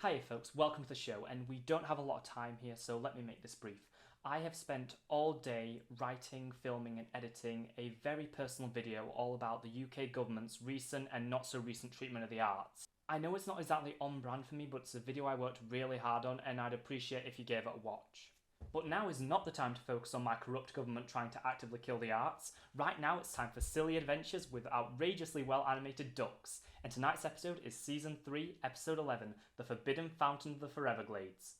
Hi folks, welcome to the show, and we don't have a lot of time here, so let me make this brief. I have spent all day writing, filming and editing a very personal video all about the UK government's recent and not so recent treatment of the arts. I know it's not exactly on brand for me, but it's a video I worked really hard on and I'd appreciate if you gave it a watch. But now is not the time to focus on my corrupt government trying to actively kill the arts. Right now it's time for silly adventures with outrageously well animated ducks. And tonight's episode is Season 3, Episode 11, The Forbidden Fountain of the Foreverglades.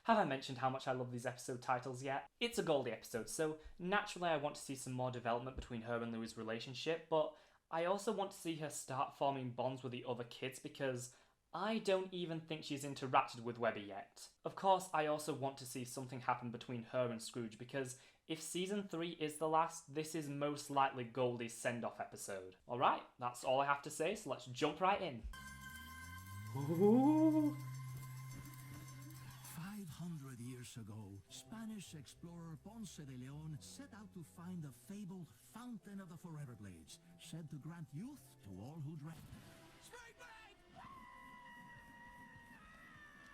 Have I mentioned how much I love these episode titles yet? It's a Goldie episode, so naturally I want to see some more development between her and Louis' relationship, but I also want to see her start forming bonds with the other kids because I don't even think she's interacted with Webby yet. Of course, I also want to see something happen between her and Scrooge because if Season 3 is the last, this is most likely Goldie's send-off episode. Alright, that's all I have to say, so let's jump right in. Ooh. 500 years ago, Spanish explorer Ponce de Leon set out to find the fabled Fountain of the Foreverglades, said to grant youth to all who drank. Straight back!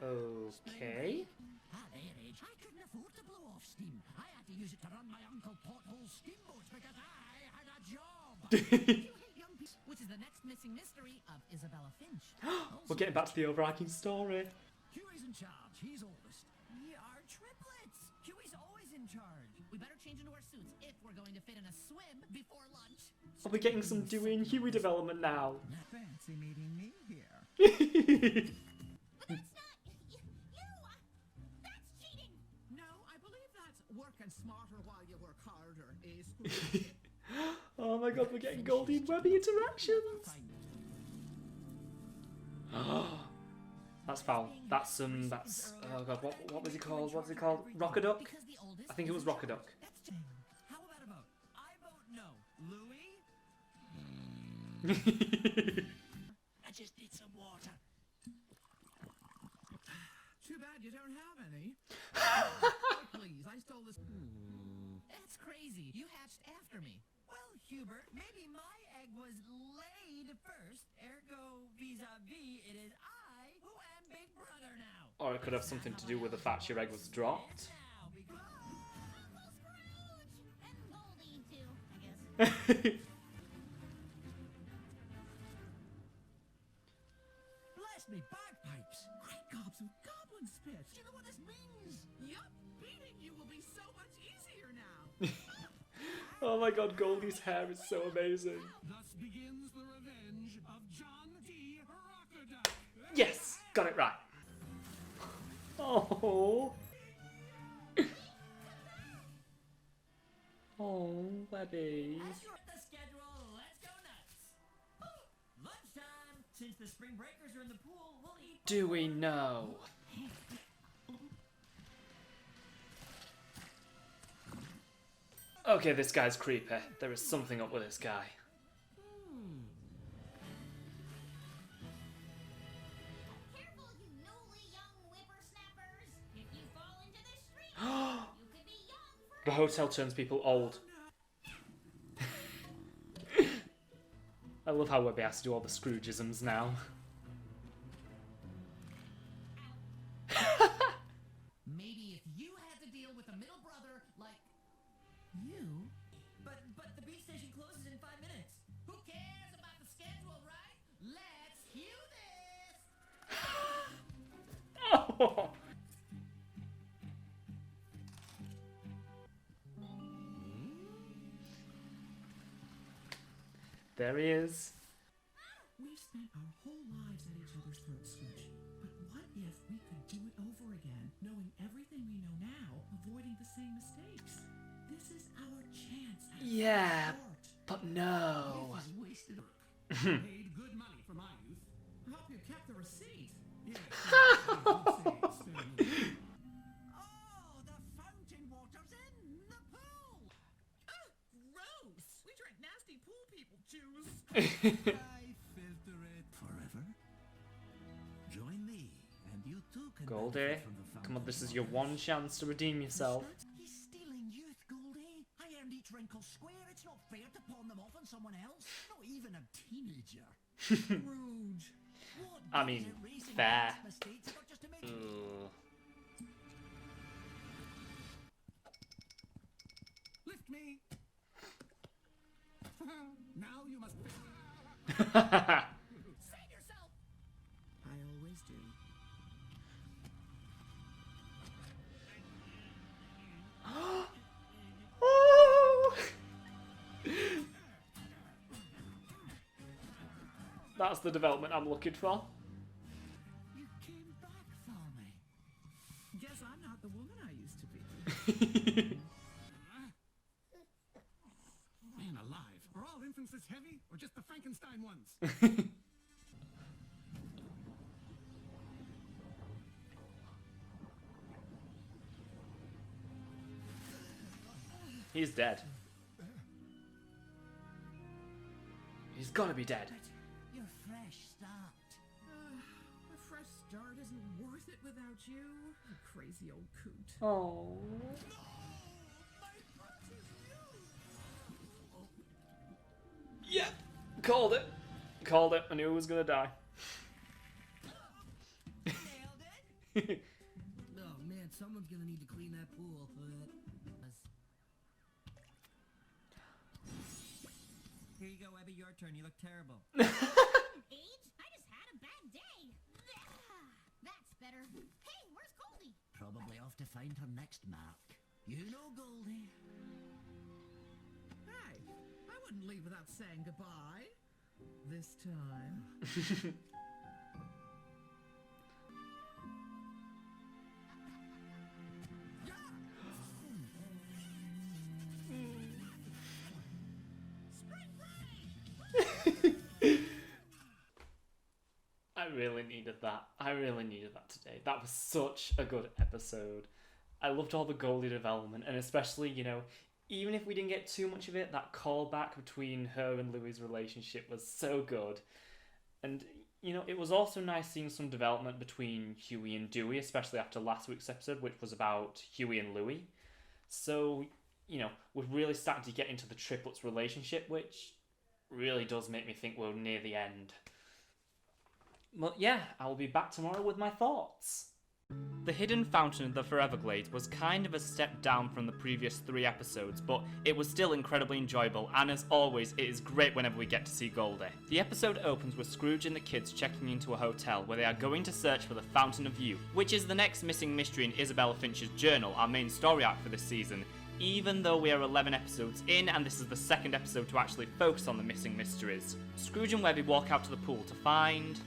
Okay. At their age, I couldn't afford to blow off steam. I had to use it to run my Uncle Pothole's steamboats because I had a job. Which is the next missing mystery of Isabella Finch. We're getting back to the overarching story. Huey's in charge. He's oldest. We are triplets. Huey's always in charge. We better change into our suits if we're going to fit in a swim before lunch. Are we getting some Dewey and Huey development now? Fancy meeting me here. But that's not... you... that's cheating! No, I believe that's working smarter while you work harder is... Oh my god, we're getting Goldie and Webby interactions! That's foul. That's oh god, what was he called? What's he called? Rockaduck? I think it was Rockaduck. How about a vote? I vote no. Louis? I just need some water. Too bad you don't have any. Please, I stole this... That's crazy. You hatched after me. Well, Hubert, maybe my egg was laid first. Ergo, vis-a-vis, it is I who am Big Brother now. Or it could have something to do with the fact your egg was dropped. Now, because... Uncle Scrooge! And Goldie, too, I guess. Bless me bagpipes! Great gobs of goblin spit! Do you know what this means? Yup, beating you will be so much easier now. Oh my god, Goldie's hair is so amazing. Thus begins the revenge of John D. Rockaduck. Yes! Got it right. Oh. Oh, Webby. As you're at the schedule, let's go nuts! Lunchtime! Since the spring breakers are in the pool, we'll eat... Do we know? Okay, this guy's creepy. There is something up with this guy. Careful, you newly young whippersnappers! If you fall into this stream, you could be young The hotel turns people old. I love how Webby has to do all the Scroogeisms now. Maybe if you had to deal with a middle brother like... You? But the beach station closes in 5 minutes. Who cares about the schedule, right? Let's cue this! Oh. There he is. We've spent our whole lives at each other's throats, Scrooge. But what if we could do it over again, knowing everything we know now, avoiding the same mistakes? This is our chance at Yeah, sport. but no. This is wasted. Paid good money for my youth. I hope you kept the receipt. Yes. Oh, the fountain water's in the pool! Gross! We drink nasty pool people juice. I filter it forever. Join me, and you too can Goldie, benefit from the fountain come on, this is your water. one chance to redeem yourself. He's stealing youth, Goldie. I earned each wrinkle square. It's not fair to pawn them off on someone else. Not even a teenager. Scrooge. What I good is mean, erasing fair. past mistakes if I just Save yourself! I always do. Oh! That's the development I'm looking for. You came back for me. Guess I'm not the woman I used to be. Man alive. Are all infants this heavy, or just the Frankenstein ones? He's dead. He's gotta be dead. Your fresh start. A fresh start isn't worth it without you, you crazy old coot. Oh. Yeah, called it. Called it. I knew he was gonna die. Nailed it. Oh man, someone's gonna need to clean that pool. Here you go, Abby. Your turn. You look terrible. Age? I just had a bad day. That's better. Hey, where's Goldie? Probably off to find her next mark. You know, Goldie. Hey, I wouldn't leave without saying goodbye. This time. I really needed that. I really needed that today. That was such a good episode. I loved all the Goldie development, and especially, you know, even if we didn't get too much of it, that callback between her and Louie's relationship was so good. And, you know, it was also nice seeing some development between Huey and Dewey, especially after last week's episode, which was about Huey and Louie. So, you know, we're really starting to get into the triplets relationship, which really does make me think we're near the end. Well, yeah, I'll be back tomorrow with my thoughts. The Hidden Fountain of the Foreverglades was kind of a step down from the previous 3 episodes, but it was still incredibly enjoyable, and as always, it is great whenever we get to see Goldie. The episode opens with Scrooge and the kids checking into a hotel where they are going to search for the Fountain of Youth, which is the next missing mystery in Isabella Finch's journal, our main story arc for this season, even though we are 11 episodes in and this is the second episode to actually focus on the missing mysteries. Scrooge and Webby walk out to the pool to find...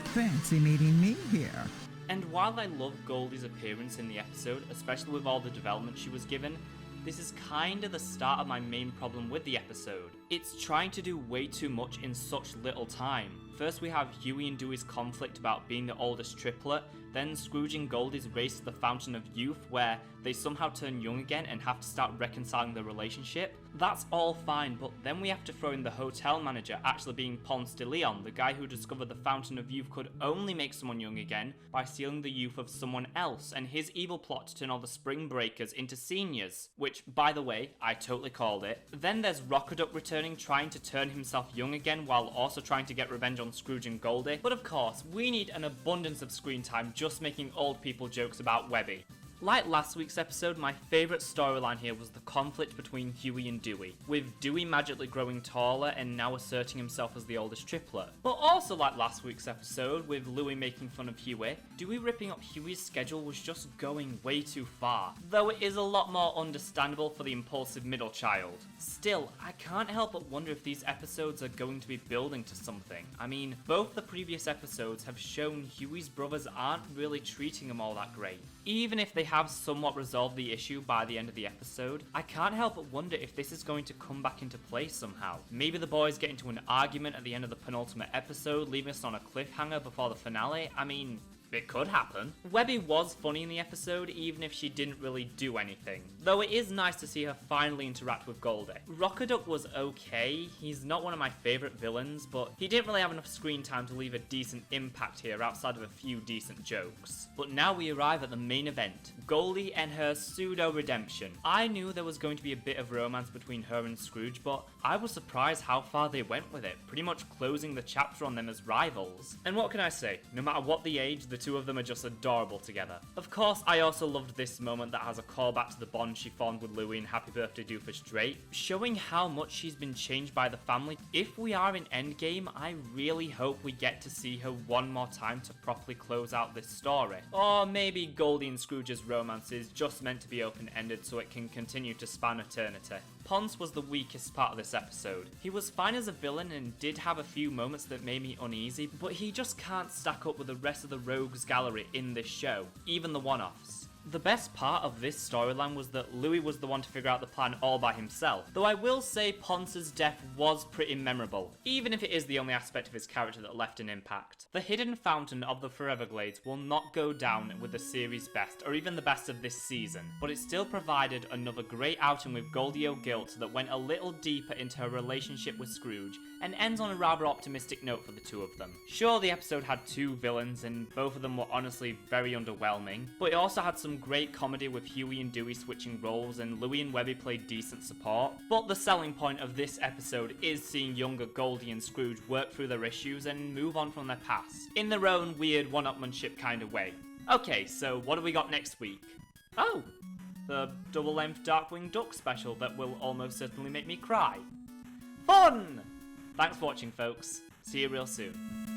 Fancy meeting me here. And while I love Goldie's appearance in the episode, especially with all the development she was given, this is kind of the start of my main problem with the episode. It's trying to do way too much in such little time. First we have Huey and Dewey's conflict about being the oldest triplet, then Scrooge and Goldie's race to the Fountain of Youth where they somehow turn young again and have to start reconciling their relationship. That's all fine, but then we have to throw in the hotel manager actually being Ponce de Leon, the guy who discovered the Fountain of Youth could only make someone young again by stealing the youth of someone else, and his evil plot to turn all the spring breakers into seniors, which, by the way, I totally called it. Then there's Rockaduck returning, trying to turn himself young again while also trying to get revenge on Scrooge and Goldie, but of course, we need an abundance of screen time just making old people jokes about Webby. Like last week's episode, my favourite storyline here was the conflict between Huey and Dewey, with Dewey magically growing taller and now asserting himself as the oldest triplet. But also like last week's episode, with Louie making fun of Huey, Dewey ripping up Huey's schedule was just going way too far, though it is a lot more understandable for the impulsive middle child. Still, I can't help but wonder if these episodes are going to be building to something. I mean, both the previous episodes have shown Huey's brothers aren't really treating him all that great. Even if they have somewhat resolved the issue by the end of the episode, I can't help but wonder if this is going to come back into play somehow. Maybe the boys get into an argument at the end of the penultimate episode, leaving us on a cliffhanger before the finale. I mean, it could happen. Webby was funny in the episode, even if she didn't really do anything. Though it is nice to see her finally interact with Goldie. Rockaduck was okay. He's not one of my favourite villains, but he didn't really have enough screen time to leave a decent impact here outside of a few decent jokes. But now we arrive at the main event, Goldie and her pseudo-redemption. I knew there was going to be a bit of romance between her and Scrooge, but I was surprised how far they went with it, pretty much closing the chapter on them as rivals. And what can I say? No matter what the age, the two of them are just adorable together. Of course, I also loved this moment that has a callback to the bond she formed with Louie in Happy Birthday Doofus Drake, showing how much she's been changed by the family. If we are in Endgame, I really hope we get to see her one more time to properly close out this story. Or maybe Goldie and Scrooge's romance is just meant to be open-ended so it can continue to span eternity. Ponce was the weakest part of this episode. He was fine as a villain and did have a few moments that made me uneasy, but he just can't stack up with the rest of the rogues gallery in this show, even the one-offs. The best part of this storyline was that Louis was the one to figure out the plan all by himself, though I will say Ponce's death was pretty memorable, even if it is the only aspect of his character that left an impact. The hidden fountain of the Foreverglades will not go down with the series' best, or even the best of this season, but it still provided another great outing with Goldie O'Gilt that went a little deeper into her relationship with Scrooge, and ends on a rather optimistic note for the two of them. Sure, the episode had two villains, and both of them were honestly very underwhelming, but it also had some great comedy with Huey and Dewey switching roles, and Louie and Webby played decent support. But the selling point of this episode is seeing younger Goldie and Scrooge work through their issues and move on from their past, in their own weird one-upmanship kind of way. Okay, so what do we got next week? Oh, the double-length Darkwing Duck special that will almost certainly make me cry. Fun! Thanks for watching, folks. See you real soon.